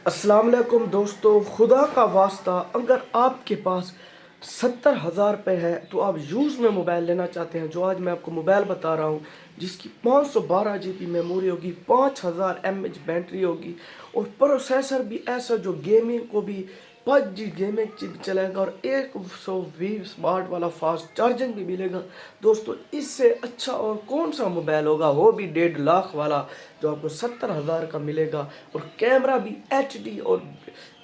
अस्सलाम वालेकुम दोस्तों, खुदा का वास्ता अगर आपके पास 70,000 रुपये है तो आप यूज़ में मोबाइल लेना चाहते हैं। जो आज मैं आपको मोबाइल बता रहा हूँ जिसकी 512 GB मेमोरी होगी, 5000 mAh बैटरी होगी और प्रोसेसर भी ऐसा जो गेमिंग को भी 5G गेमिंग चिप चलेगा और 120 वाट वाला फास्ट चार्जिंग भी मिलेगा। दोस्तों इससे अच्छा और कौन सा मोबाइल होगा, वो भी 1.5 लाख वाला जो आपको 70,000 का मिलेगा और कैमरा भी HD और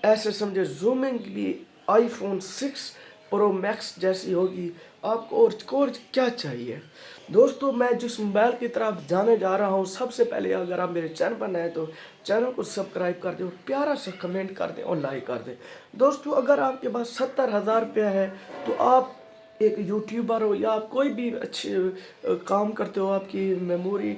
ऐसे समझे जूमिंग भी iPhone 6 प्रो मैक्स जैसी होगी। आपको और क्या चाहिए। दोस्तों मैं जिस मोबाइल की तरफ जाने जा रहा हूँ, सबसे पहले अगर आप मेरे चैनल पर नए तो चैनल को सब्सक्राइब कर दें और प्यारा सा कमेंट कर दें और लाइक कर दें। दोस्तों अगर आपके पास 70,000 रुपया है तो आप एक यूट्यूबर हो या आप कोई भी अच्छे काम करते हो, आपकी मेमोरी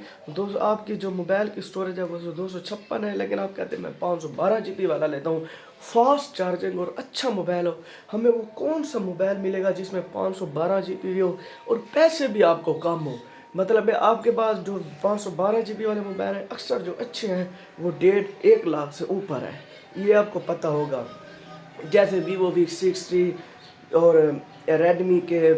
आपकी जो मोबाइल की स्टोरेज है वो 256 है, लेकिन आप कहते हैं मैं 512 GB वाला लेता हूँ, फास्ट चार्जिंग और अच्छा मोबाइल हो। हमें वो कौन सा मोबाइल मिलेगा जिसमें 512 GB हो और पैसे भी आपको कम हो। मतलब है आपके पास जो 512 GB वाले मोबाइल हैं अक्सर जो अच्छे हैं वो 1.5 लाख से ऊपर है, ये आपको पता होगा। जैसे वीवो V60 और रेडमी के,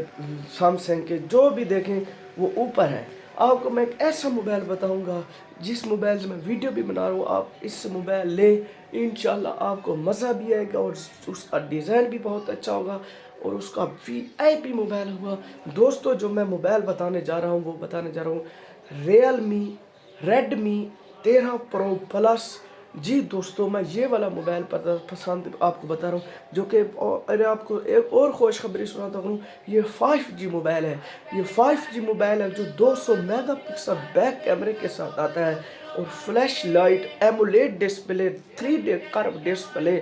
सैमसंग के, जो भी देखें वो ऊपर है। आपको मैं एक ऐसा मोबाइल बताऊंगा जिस मोबाइल से मैं वीडियो भी बना रहा हूँ, आप इस मोबाइल लें, इंशाल्लाह आपको मज़ा भी आएगा और उसका डिज़ाइन भी बहुत अच्छा होगा और उसका VIP मोबाइल होगा। दोस्तों जो मैं मोबाइल बताने जा रहा हूँ वो बताने जा रहा हूँ रियलमी रेडमी 13 Pro Plus। जी दोस्तों मैं ये वाला मोबाइल पसंद आपको बता रहा हूँ जो कि, अरे आपको एक और खुशखबरी सुनाता हूँ, ये 5G मोबाइल है। ये 5G मोबाइल है जो 200 मेगापिक्सल बैक कैमरे के साथ आता है और flash light, AMOLED display, 3D curve display,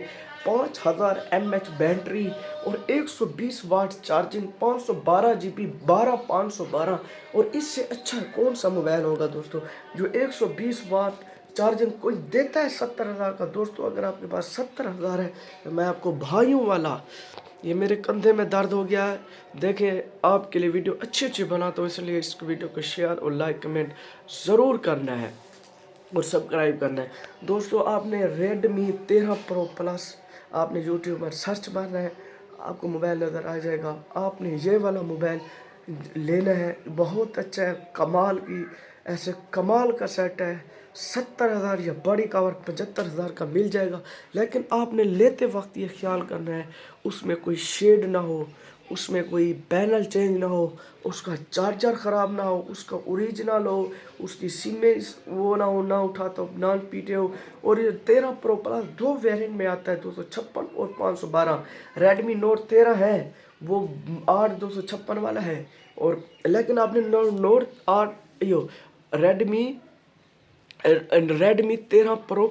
5000 mAh battery और 120 वाट चार्जिंग, 512 GB 12512। और इससे अच्छा कौन सा मोबाइल होगा दोस्तों जो 120 वाट चार्जिंग कोई देता है 70,000 का। दोस्तों अगर आपके पास 70,000 है तो मैं आपको भाइयों वाला, ये मेरे कंधे में दर्द हो गया है, देखें आपके लिए वीडियो अच्छी बनाता हूँ, इसलिए इस वीडियो को शेयर और लाइक कमेंट ज़रूर करना है और सब्सक्राइब करना है। दोस्तों आपने रेडमी 13 Pro Plus आपने यूट्यूब पर सर्च मारना है, आपको मोबाइल नज़र आ जाएगा। आपने ये वाला मोबाइल लेना है, बहुत अच्छा है, कमाल की, ऐसे कमाल का सेट है। 70,000 या बड़ी कवर 75,000 का मिल जाएगा, लेकिन आपने लेते वक्त ये ख्याल करना है उसमें कोई शेड ना हो, उसमें कोई पैनल चेंज ना हो, उसका चार्जर ख़राब ना हो, उसका ओरिजिनल हो, उसकी सिमें वो ना हो, ना उठा तो ना पीटे हो। और ये 13 Pro Plus 2 वेरिएंट में आता है, 256 और 512। रेडमी नोट 13 है वो 8 256 वाला है, और लेकिन आपने नोट 8 यो रेडमी रेडमी 13 Pro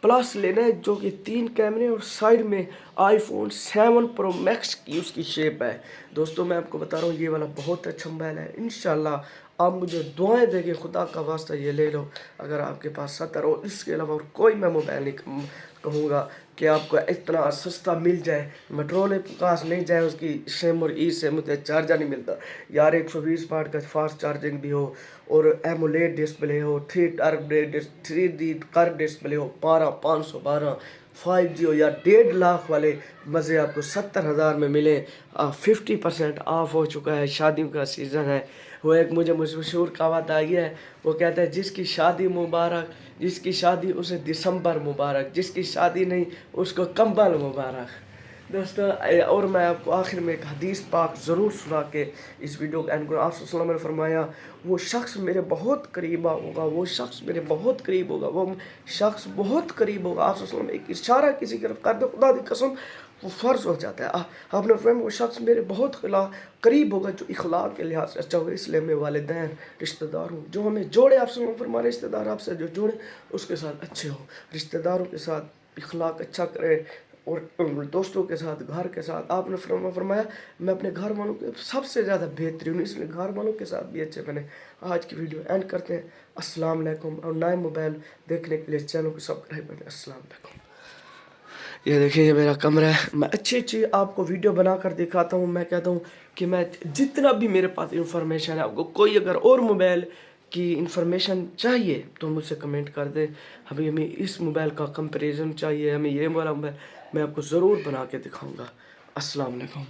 Plus लेना है जो कि 3 कैमरे और साइड में iPhone 7 Pro Max की उसकी शेप है। दोस्तों मैं आपको बता रहा हूँ ये वाला बहुत अच्छा मोबाइल है, इंशाल्लाह आप मुझे दुआएं देंगे, खुदा का वास्ता ये ले लो अगर आपके पास 70 हो। इसके अलावा और कोई मैं मोबाइल नहीं कहूँगा कि आपको इतना सस्ता मिल जाए, मेट्रोल के पास नहीं जाए, उसकी सिम और ई सिम मुझे चार्जर नहीं मिलता यार। 120 वाट का फास्ट चार्जिंग भी हो और एमोलेड डिस्प्ले हो, 3D कर्व डिस्प्ले हो, 512 5G हो या 1.5 लाख वाले मज़े आपको 70,000 में मिले। 50% ऑफ हो चुका है, शादियों का सीज़न है। वो एक मुझे मशहूर कहावत आ गया है, वो कहता है जिसकी शादी मुबारक, जिसकी शादी उसे दिसंबर मुबारक, जिसकी शादी नहीं उसको कंबल मुबारक। दोस्तों और मैं आपको आखिर में एक हदीस पाक ज़रूर सुना के इस वीडियो को एंड करूँ। आप सल्लल्लाहु अलैहि वसल्लम ने फरमाया वो शख्स मेरे बहुत करीब होगा, वो शख्स मेरे बहुत करीब होगा, वो शख्स बहुत करीब होगा। आप सल्लल्लाहु अलैहि वसल्लम एक इशारा किसी की तरफ कर दो, खुदा की कसम वो फ़र्ज हो जाता है। आपने फरमाया वो शख्स मेरे बहुत करीब होगा जो इखलाक के लिहाज से अच्छा होगा। इसलिए मैं वालिदैन रिश्तेदार हूँ जो हमें जोड़े, आप सल्लल्लाहु अलैहि वसल्लम फरमाया रिश्तेदार आपसे जो जोड़े उसके साथ अच्छे हो, रिश्तेदारों के साथ इखलाक अच्छा करें और दोस्तों के साथ, घर के साथ। आपने फरमाया मैं अपने घर वालों के सबसे ज़्यादा बेहतरीन हूँ, इसलिए घर वालों के साथ भी अच्छे बने। आज की वीडियो एंड करते हैं। अस्सलाम वालेकुम, और नए मोबाइल देखने के लिए चैनल को सब्सक्राइब करें। अस्सलाम वालेकुम। ये देखिए ये मेरा कमरा है, मैं अच्छी आपको वीडियो बना कर दिखाता हूँ। मैं कहता हूँ कि मैं जितना भी मेरे पास इंफॉर्मेशन है, आपको कोई अगर और मोबाइल की इंफॉर्मेशन चाहिए तो मुझसे कमेंट कर दें। अभी हमें इस मोबाइल का कंपैरिजन चाहिए, हमें ये वाला मोबाइल, मैं आपको ज़रूर बना के दिखाऊंगा। अस्सलाम वालेकुम।